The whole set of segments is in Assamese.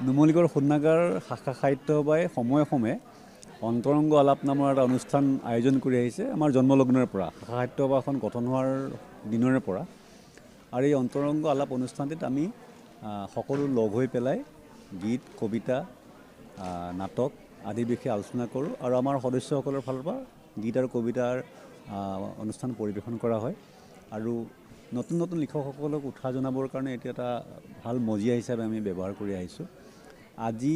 নুমলীগড় শোধনাগাৰ শাখা সাহিত্য সভাই সময়ে সময়ে অন্তৰংগ আলাপ নামৰ এটা অনুষ্ঠান আয়োজন কৰি আহিছে আমাৰ জন্মলগ্নৰ পৰা। শাখা সাহিত্য সভাখন গঠন হোৱাৰ দিনৰে পৰা। আৰু এই অন্তৰংগ আলাপ অনুষ্ঠানটিত আমি সকলো লগ হৈ পেলাই গীত, কবিতা, নাটক আদিৰ বিষয়ে আলোচনা কৰোঁ আৰু আমাৰ সদস্যসকলৰ ফালৰ পৰা গীত আৰু কবিতাৰ অনুষ্ঠান পৰিৱেশন কৰা হয়। আৰু নতুন নতুন লিখকসকলক উৎসাহ জনাবৰ কাৰণে এইটো এটা ভাল মজিয়া হিচাপে আমি ব্যৱহাৰ কৰি আহিছোঁ। আজি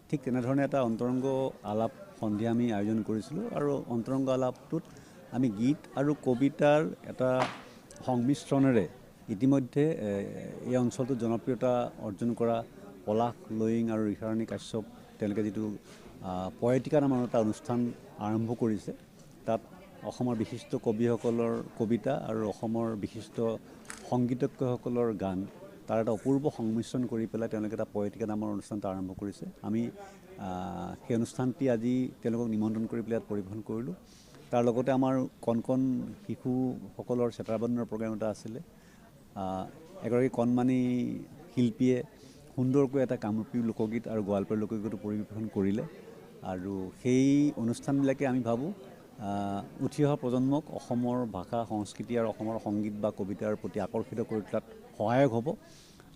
ঠিক তেনেধৰণে এটা অন্তৰংগ আলাপ সন্ধিয়া আমি আয়োজন কৰিছিলোঁ আৰু অন্তৰংগ আলাপটোত আমি গীত আৰু কবিতাৰ এটা সংমিশ্ৰণেৰে ইতিমধ্যে এই অঞ্চলটোত জনপ্ৰিয়তা অৰ্জন কৰা পলাশ লয়িং আৰু ঋষাৰাণী কাশ্যপ তেওঁলোকে যিটো পয়েটিকা নামৰ এটা অনুষ্ঠান আৰম্ভ কৰিছে, তাত অসমৰ বিশিষ্ট কবিসকলৰ কবিতা আৰু অসমৰ বিশিষ্ট সংগীতজ্ঞসকলৰ গান তাৰ এটা অপূৰ্ব সংমিশ্ৰণ কৰি পেলাই তেওঁলোকে এটা পয়েটিকা নামৰ অনুষ্ঠানটো আৰম্ভ কৰিছে। আমি সেই অনুষ্ঠানটি আজি তেওঁলোকক নিমন্ত্ৰণ কৰি পেলাই ইয়াত পৰিৱেশন কৰিলোঁ। তাৰ লগতে আমাৰ কণ কণ শিশুসকলৰ চেতাৰবন্দনৰ প্ৰগ্ৰেম এটা আছিলে। এগৰাকী কণমানি শিল্পীয়ে সুন্দৰকৈ এটা কামৰূপী লোকগীত আৰু গোৱালপাৰীয়া লোকগীতো পৰিৱেশন কৰিলে। আৰু সেই অনুষ্ঠানবিলাকে আমি ভাবোঁ উঠি অহা প্ৰজন্মক অসমৰ ভাষা সংস্কৃতি আৰু অসমৰ সংগীত বা কবিতাৰ প্ৰতি আকৰ্ষিত কৰি তোলাত সহায়ক হ'ব।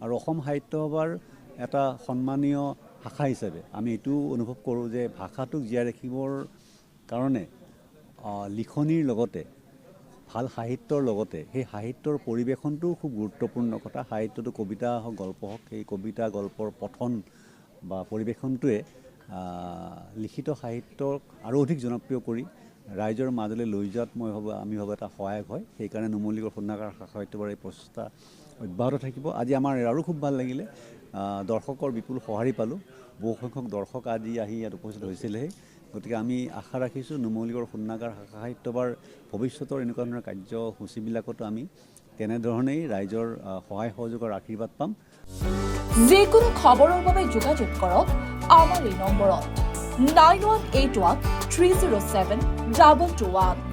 আৰু অসম সাহিত্য সভাৰ এটা সন্মানীয় শাখা হিচাপে আমি এইটো অনুভৱ কৰোঁ যে ভাষাটোক জীয়াই ৰাখিবৰ কাৰণে লিখনিৰ লগতে ভাল সাহিত্যৰ লগতে সেই সাহিত্যৰ পৰিৱেশনটোও খুব গুৰুত্বপূৰ্ণ কথা। সাহিত্যটো কবিতা হওক গল্প হওক, সেই কবিতা গল্পৰ পঠন বা পৰিৱেশনটোৱে লিখিত সাহিত্যক আৰু অধিক জনপ্ৰিয় কৰি ৰাইজৰ মাজলৈ লৈ যোৱাত আমি ভাবোঁ এটা সহায়ক হয়। সেইকাৰণে নুমলীগড় শোধনাগাৰ শাখা সাহিত্য সভাৰ এই প্ৰচেষ্টা অব্যাহত থাকিব। আজি আমাৰ আৰু খুব ভাল লাগিলে, দৰ্শকৰ বিপুল সঁহাৰি পালোঁ। বহুসংখ্যক দৰ্শক আজি আহি ইয়াত উপস্থিত হৈছিলেহি। গতিকে আমি আশা ৰাখিছোঁ নুমলীগড় শোধনাগাৰ শাখা সাহিত্য সভাৰ ভৱিষ্যতৰ এনেকুৱা ধৰণৰ কাৰ্যসূচীবিলাকতো আমি তেনেধৰণেই ৰাইজৰ সহায় সহযোগ আৰু আশীৰ্বাদ পাম। যিকোনো খবৰৰ বাবে যোগাযোগ কৰক আমাৰ এই নম্বৰত 9181 307 221।